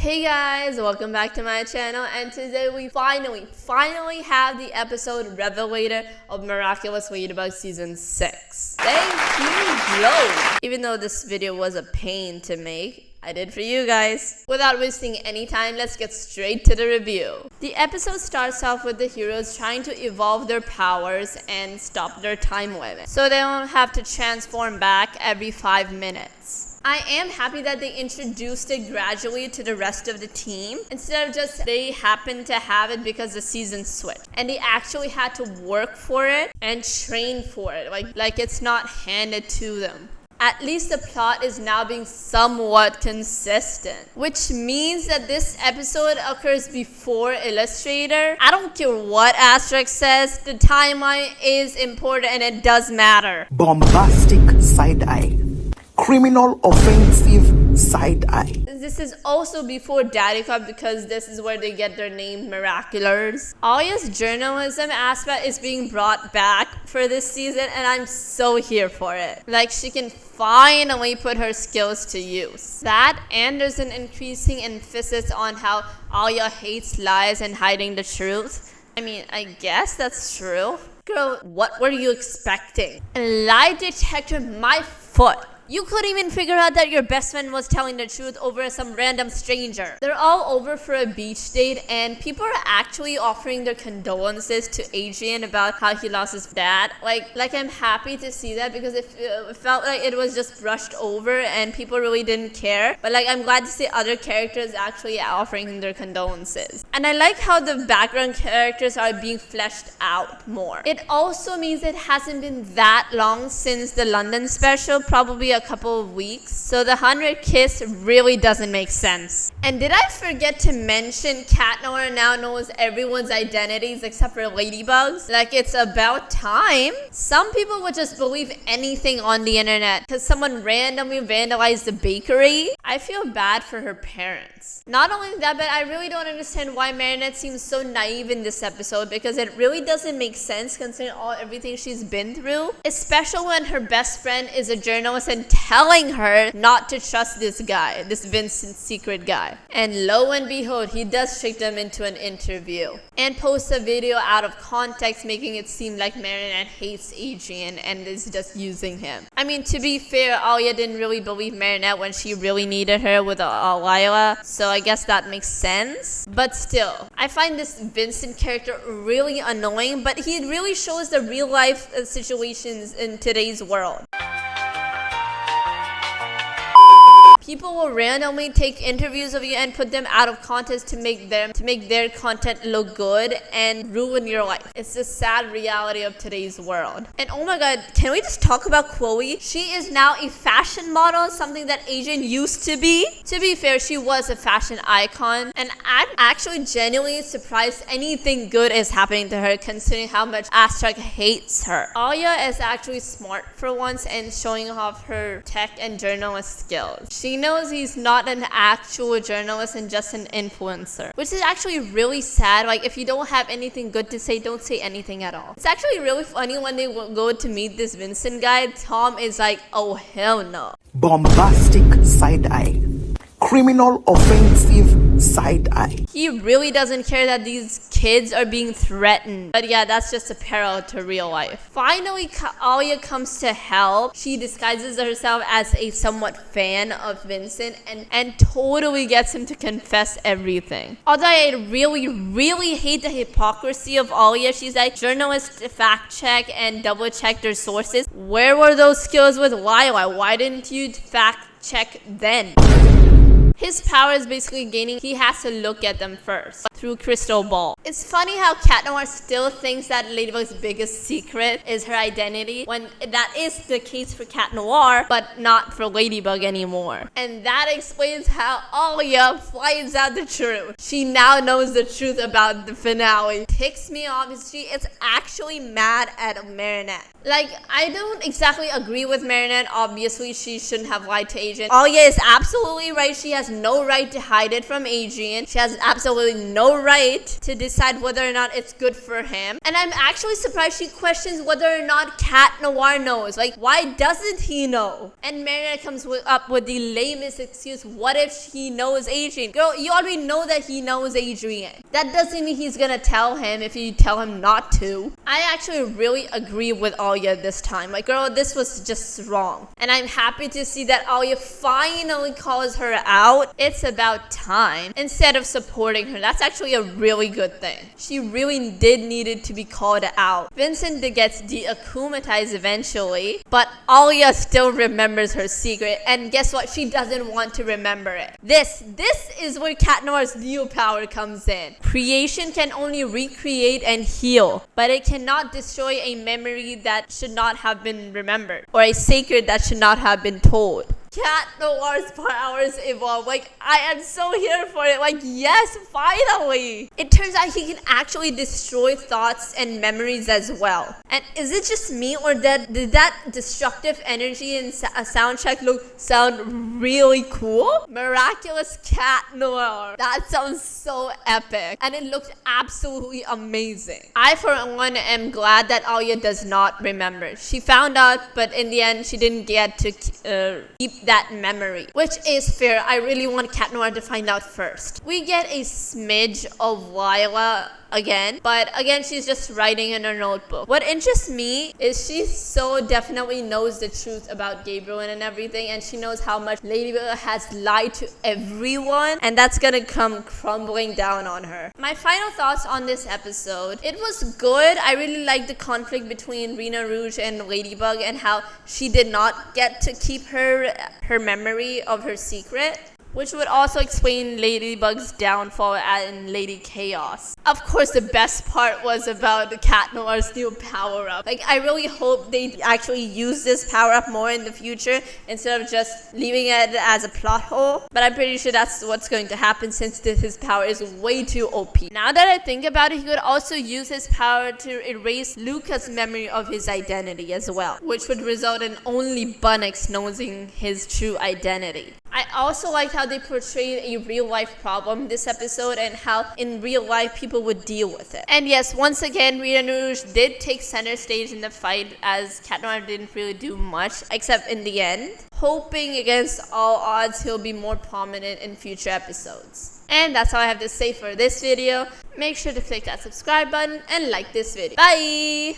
Hey guys, welcome back to my channel, and today we finally have the episode Revelator of Miraculous Ladybug Season 6. Thank you, Joe! Even though this video was a pain to make, I did for you guys. Without wasting any time, let's get straight to the review. The episode starts off with the heroes trying to evolve their powers and stop their time limit, so they don't have to transform back every 5 minutes. I am happy that they introduced it gradually to the rest of the team, instead of just they happened to have it because the season switched. And they actually had to work for it and train for it, like it's not handed to them. At least the plot is now being somewhat consistent, which means that this episode occurs before Illustrator. I don't care what Asterisk says, the timeline is important and it does matter. Bombastic side-eye. Criminal offensive side-eye. This is also before Daddy Cup because this is where they get their name Miraculous. Alya's journalism aspect is being brought back for this season and I'm so here for it. Like, she can finally put her skills to use. That, and there's an increasing emphasis on how Alya hates lies and hiding the truth. I mean, I guess that's true. Girl, what were you expecting? A lie detector, my foot. You couldn't even figure out that your best friend was telling the truth over some random stranger. They're all over for a beach date and people are actually offering their condolences to Adrian about how he lost his dad. Like I'm happy to see that because it felt like it was just brushed over and people really didn't care. But like, I'm glad to see other characters actually offering him their condolences. And I like how the background characters are being fleshed out more. It also means it hasn't been that long since the London special, probably a couple of weeks, so the 100 kiss really doesn't make sense. And did I forget to mention Chat Noir now knows everyone's identities except for Ladybug's? Like, it's about time. Some people would just believe anything on the internet because someone randomly vandalized the bakery. I feel bad for her parents. Not only that, but I really don't understand why Marinette seems so naive in this episode because it really doesn't make sense considering everything she's been through, especially when her best friend is a journalist and telling her not to trust this guy, this Vincent secret guy. And lo and behold, he does trick them into an interview and posts a video out of context, making it seem like Marinette hates Adrian and is just using him. I mean, to be fair, Alya didn't really believe Marinette when she really needed her with Alya, so I guess that makes sense. But still, I find this Vincent character really annoying, but he really shows the real life situations in today's world. People will randomly take interviews of you and put them out of context to make their content look good and ruin your life. It's the sad reality of today's world. And oh my god, can we just talk about Chloe? She is now a fashion model, something that Adrian used to be. To be fair, she was a fashion icon, and I'm actually genuinely surprised anything good is happening to her considering how much Astrak hates her. Alya is actually smart for once and showing off her tech and journalist skills. She knows he's not an actual journalist and just an influencer, which is actually really sad. Like, if you don't have anything good to say, don't say anything at all. It's actually really funny when they go to meet this Vincent guy. Tom is like, oh hell no. Bombastic side-eye. Criminal offensive side-eye. He really doesn't care that these kids are being threatened. But yeah, that's just a parallel to real life. Finally, Alya comes to help. She disguises herself as a somewhat fan of Vincent and totally gets him to confess everything. Although I really hate the hypocrisy of Alya. She's like, journalists fact check and double check their sources. Where were those skills with Lila? Why didn't you fact check then? His power is basically gaining, he has to look at them first through crystal ball. It's funny how Chat Noir still thinks that Ladybug's biggest secret is her identity when that is the case for Chat Noir, but not for Ladybug anymore. And that explains how Alya finds out the truth. She now knows the truth about the finale. Ticks me off is she is actually mad at Marinette. Like, I don't exactly agree with Marinette. Obviously, she shouldn't have lied to Adrian. Alya is absolutely right. She has no right to hide it from Adrian. She has absolutely no no right to decide whether or not it's good for him. And I'm actually surprised she questions whether or not Cat Noir knows. Like, why doesn't he know? And Marinette comes up with the lamest excuse. What if he knows Adrian? Girl, you already know that he knows Adrian. That doesn't mean he's gonna tell him if you tell him not to. I actually really agree with Alya this time. Like, girl, this was just wrong. And I'm happy to see that Alya finally calls her out. It's about time. Instead of supporting her, that's actually a really good thing. She really did needed to be called out. Vincent gets de-akumatized eventually, but Alya still remembers her secret, and guess what? She doesn't want to remember it. This is where Cat Noir's new power comes in. Creation can only recreate and heal, but it cannot destroy a memory that should not have been remembered, or a secret that should not have been told. Cat Noir's powers evolve. Like, I am so here for it. Like, yes, finally. It turns out he can actually destroy thoughts and memories as well. And is it just me, or did that destructive energy in a soundtrack sound really cool? Miraculous Cat Noir. That sounds so epic. And it looked absolutely amazing. I, for one, am glad that Alya does not remember. She found out, but in the end, she didn't get to keep that memory, which is fair. I really want Cat Noir to find out first. We get a smidge of Lila again, but again, she's just writing in her notebook. What interests me is she so definitely knows the truth about Gabriel and everything, and she knows how much Ladybug has lied to everyone, and that's gonna come crumbling down on her. My final thoughts on this episode: it was good. I really liked the conflict between Rena Rouge and Ladybug, and how she did not get to keep her memory of her secret, which would also explain Ladybug's downfall in Lady Chaos. Of course, the best part was about Cat Noir's new power-up. Like, I really hope they actually use this power-up more in the future instead of just leaving it as a plot hole. But I'm pretty sure that's what's going to happen, since his power is way too OP. Now that I think about it, he could also use his power to erase Luca's memory of his identity as well, which would result in only Bunnix knowing his true identity. I also liked how they portrayed a real-life problem this episode, and how in real life people would deal with it. And yes, once again, Rena Rouge did take center stage in the fight, as Cat Noir didn't really do much, except in the end. Hoping against all odds he'll be more prominent in future episodes. And that's all I have to say for this video. Make sure to click that subscribe button and like this video. Bye!